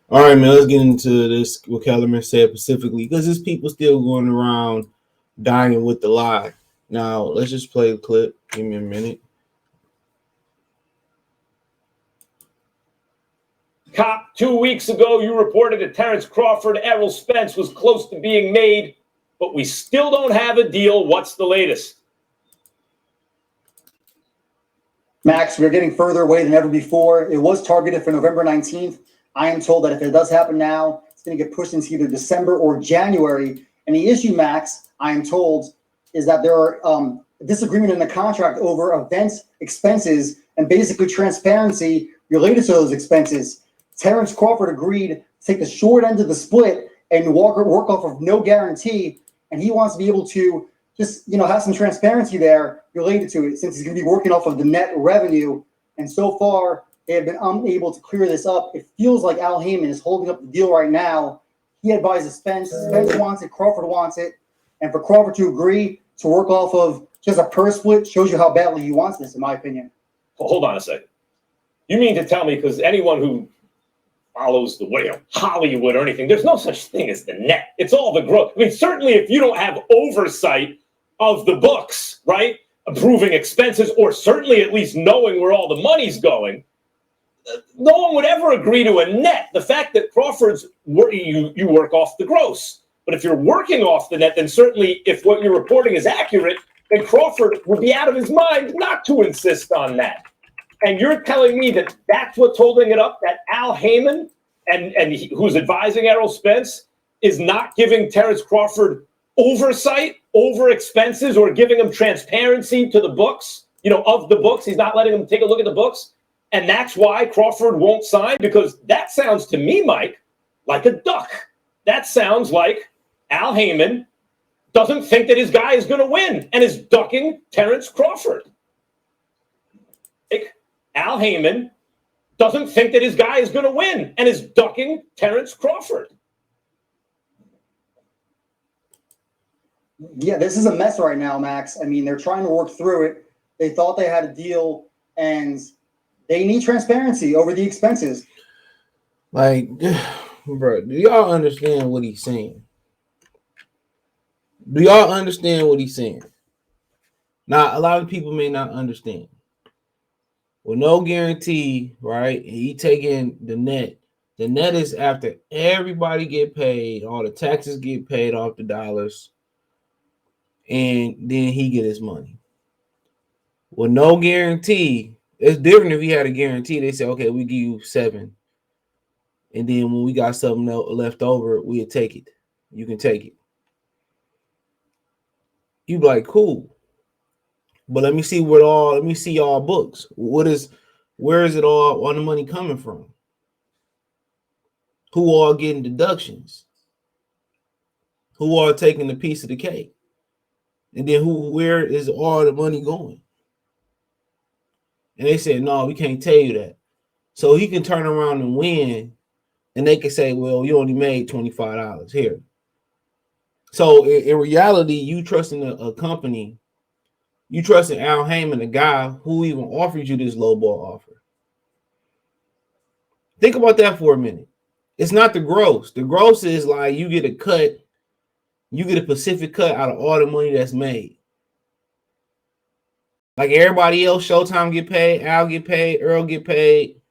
All right, man. Let's get into this. What Kellerman said specifically, because there's people still going around dying with the lie. Now, let's just play the clip. Give me a minute. Cop, 2 weeks ago, you reported that Terence Crawford, Errol Spence was close to being made, but we still don't have a deal. What's the latest? Max, we're getting further away than ever before. It was targeted for November 19th. I am told that if it does happen now, it's going to get pushed into either December or January. And the issue, Max, I am told, is that there are disagreement in the contract over events, expenses, and basically transparency related to those expenses. Terence Crawford agreed to take the short end of the split and work off of no guarantee, and he wants to be able to just have some transparency there related to it, since he's going to be working off of the net revenue. And so far, they have been unable to clear this up. It feels like Al Haymon is holding up the deal right now. He advises Spence. Spence wants it. Crawford wants it. And for Crawford to agree to work off of just a purse split shows you how badly he wants this, in my opinion. Well, hold on a second. You mean to tell me, because anyone who follows the way of Hollywood or anything, there's no such thing as the net. It's all the growth. I mean, certainly if you don't have oversight of the books, right, approving expenses, or certainly at least knowing where all the money's going, no one would ever agree to a net. The fact that Crawford's, you work off the gross. But if you're working off the net, then certainly if what you're reporting is accurate, then Crawford would be out of his mind not to insist on that. And you're telling me that that's what's holding it up, that Al Haymon, who's advising Errol Spence, is not giving Terence Crawford oversight over expenses or giving him transparency to the books, of the books. He's not letting him take a look at the books. And that's why Crawford won't sign, because that sounds to me, Mike, like a duck. That sounds like Al Haymon doesn't think that his guy is going to win and is ducking Terence Crawford. Al Haymon doesn't think that his guy is going to win and is ducking Terence Crawford. Yeah, this is a mess right now, Max. I mean, they're trying to work through it. They thought they had a deal, and they need transparency over the expenses. Like, bro, do y'all understand what he's saying? Do y'all understand what he's saying? Now, a lot of people may not understand. With no guarantee, right? He taking the net. The net is after everybody get paid, all the taxes get paid off the dollars, and then he get his money. With no guarantee, it's different if he had a guarantee. They say, okay, we give you 7. And then when we got something left over, we'll take it. You can take it. You be like, cool. But let me see y'all books. Where is it all the money coming from? Who all getting deductions? Who all taking a piece of the cake? And then where is all the money going? And they said, no, we can't tell you that. So he can turn around and win, and they can say, well, you only made $25 here. So in reality, you trusting a company, you trusting Al Haymon, the guy who even offered you this lowball offer. Think about that for a minute. It's not the gross. The gross is like you get a cut, you get a Pacific cut out of all the money that's made. Like everybody else, Showtime get paid, Al get paid, Errol get paid.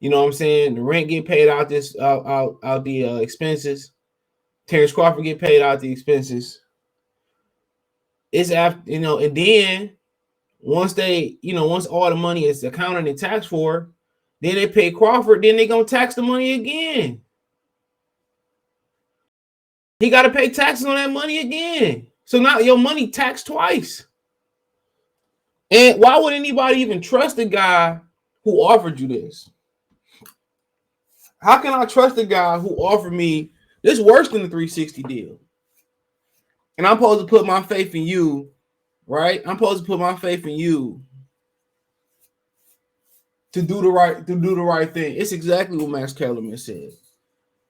You know what I'm saying? The rent get paid out the expenses. Terence Crawford get paid out the expenses. It's after, and then once all the money is accounted and taxed for, then they pay Crawford, then they gonna tax the money again. He got to pay taxes on that money again. So now your money taxed twice. And why would anybody even trust the guy who offered you this? How can I trust the guy who offered me this worse than the 360 deal? And I'm supposed to put my faith in you, right? I'm supposed to put my faith in you to do the right thing. It's exactly what Max Kellerman said.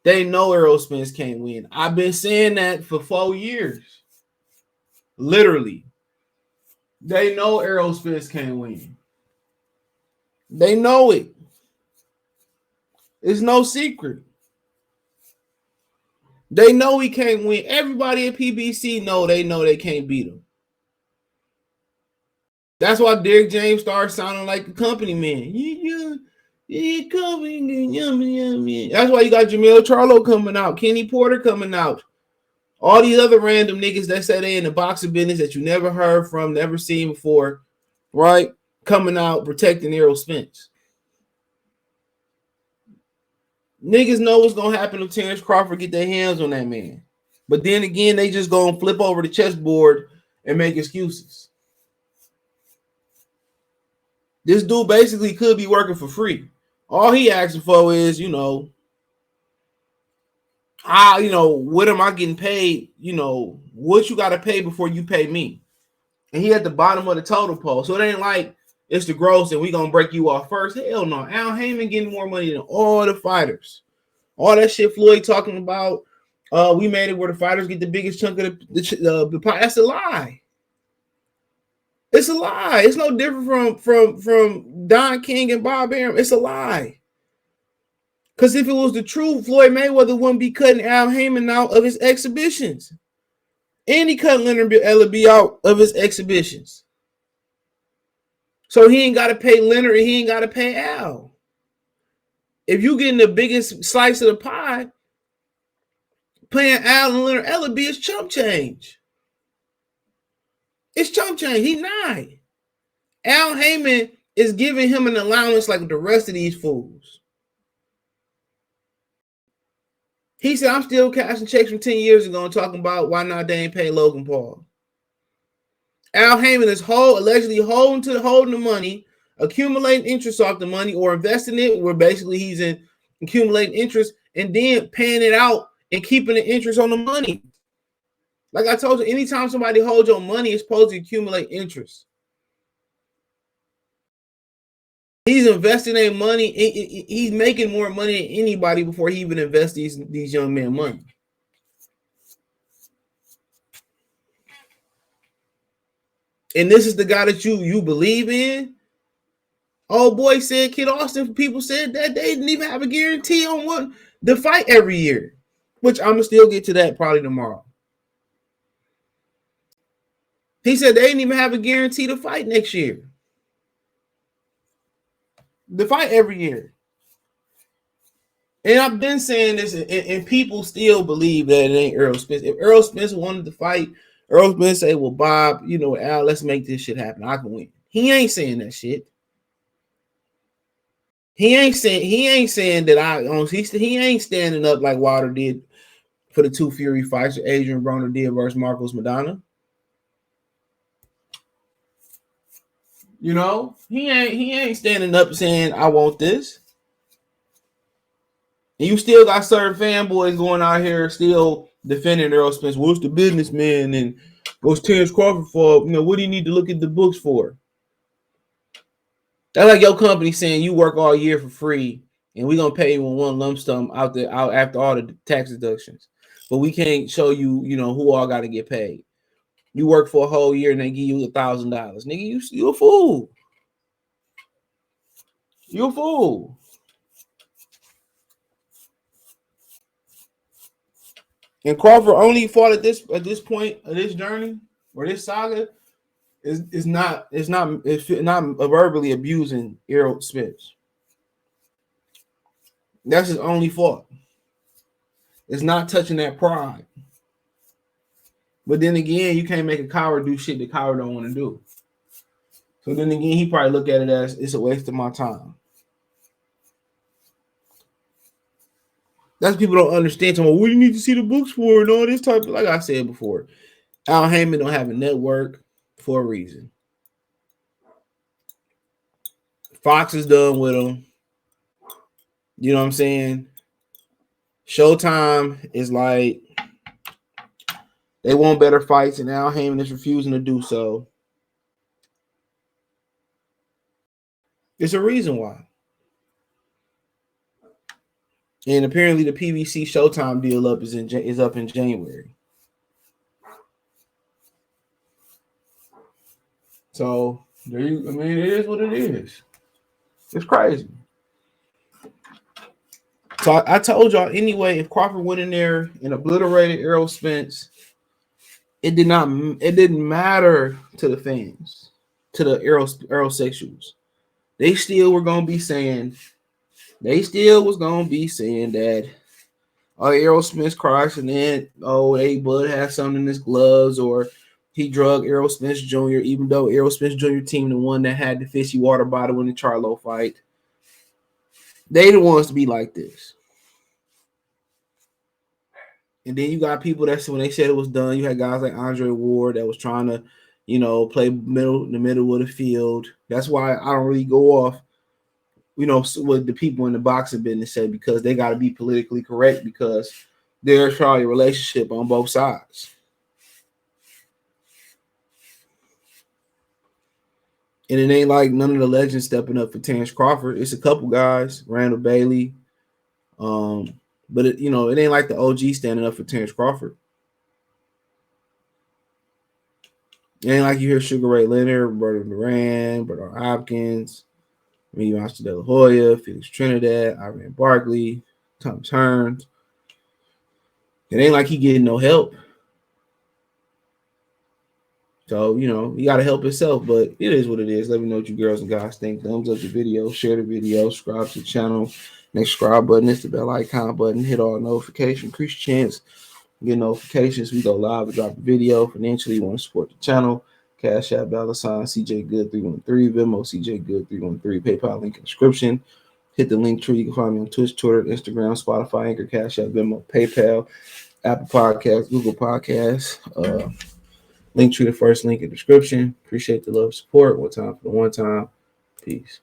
They know Errol Spence can't win. I've been saying that for 4 years. Literally. They know Errol Spence can't win. They know it. It's no secret. They know he can't win. Everybody at PBC know they can't beat him. That's why Derrick James started sounding like a company man. That's why you got Jamel Charlo coming out, Kenny Porter coming out. All these other random niggas that say they in the boxing business that you never heard from, never seen before, right? Coming out protecting Errol Spence. Niggas know what's gonna happen if Terence Crawford get their hands on that man. But then again, they just gonna flip over the chessboard and make excuses. This dude basically could be working for free. All he asking for is, what am I getting paid? What you gotta pay before you pay me. And he at the bottom of the total pole. So it ain't like it's the gross and we gonna break you off first. Hell no. Al Haymon getting more money than all the fighters. All that shit Floyd talking about. We made it where the fighters get the biggest chunk of the pie. That's a lie. It's a lie. It's no different from Don King and Bob Arum. It's a lie. Because if it was the truth, Floyd Mayweather wouldn't be cutting Al Haymon out of his exhibitions. And he cut Leonard Ellaby out of his exhibitions. So he ain't got to pay Leonard and he ain't got to pay Al. If you getting the biggest slice of the pie, paying Al and Leonard Ellaby is chump change. It's chump change. He not. Al Haymon is giving him an allowance like the rest of these fools. He said, I'm still cashing checks from 10 years ago and talking about why not they ain't pay Logan Paul. Al Haymon is allegedly holding the money, accumulating interest off the money, or investing it where basically he's accumulating interest and then paying it out and keeping the interest on the money. Like I told you, anytime somebody holds your money, it's supposed to accumulate interest. He's investing their money. He's making more money than anybody before he even invests these young men money. And this is the guy that you believe in. Oh boy said Kid Austin. People said that they didn't even have a guarantee on what the fight every year, which I'm gonna still get to that probably tomorrow. He said they didn't even have a guarantee to fight next year. The fight every year. And I've been saying this, and people still believe that it ain't Errol Spence. If Errol Spence wanted to fight, Errol Spence say, well, Bob, Al, let's make this shit happen. I can win. He ain't saying that shit. He ain't saying that he ain't standing up like Wilder did for the two Fury fights that Adrian Broner did versus Marcos Maidana. He ain't standing up saying, I want this. And you still got certain fanboys going out here still defending Errol Spence. What's the businessman and what's Terence Crawford for? What do you need to look at the books for? That's like your company saying you work all year for free and we're gonna pay you in one lump sum out after all the tax deductions. But we can't show you, who all gotta get paid. You work for a whole year and they give you $1,000. Nigga, you a fool. You a fool. And Crawford only fought at this point of this journey or this saga is not verbally abusing Errol Spence. That's his only fault. It's not touching that pride. But then again, you can't make a coward do shit the coward don't want to do. So then again, he probably look at it as it's a waste of my time. That's people don't understand. What do you need to see the books for and all this type of, like I said before, Al Haymon don't have a network for a reason. Fox is done with him. You know what I'm saying? Showtime is like they want better fights, and Al Haymon is refusing to do so. There's a reason why. And apparently the PBC Showtime deal is up in January. So it is what it is. It's crazy. So I told y'all anyway, if Crawford went in there and obliterated Errol Spence, it didn't matter to the fans, to the Errol sexuals. They still was gonna be saying that Errol Spence crashed and then Bud had something in his gloves, or he drugged Errol Spence Jr., even though Errol Spence Jr. team the one that had the fishy water bottle in the Charlo fight. They the ones to be like this. And then you got people that when they said it was done, you had guys like Andre Ward that was trying to, play the middle of the field. That's why I don't really go off, what the people in the boxing business say, because they got to be politically correct, because there's probably a relationship on both sides. And it ain't like none of the legends stepping up for Terence Crawford. It's a couple guys, Randall Bailey. But it ain't like the OG standing up for Terence Crawford. It ain't like you hear Sugar Ray Leonard, Roberto Duran, Bernard Hopkins, Master De La Hoya, Felix Trinidad, Ivan Barkley, Thomas Hearns. It ain't like he getting no help. So, you got to help yourself, but it is what it is. Let me know what you girls and guys think. Thumbs up the video, share the video, subscribe to the channel. Next subscribe button is the bell icon button. Hit all notifications. Increase chance get notifications. We go live and drop a video. Financially, you want to support the channel. Cash App, $CJ Good 313, Venmo CJ Good 313, PayPal link in the description. Hit the link tree. You can find me on Twitch, Twitter, Instagram, Spotify, Anchor, Cash App, Venmo, PayPal, Apple Podcasts, Google Podcasts. Link tree, the first link in the description. Appreciate the love, support. One time for the one time. Peace.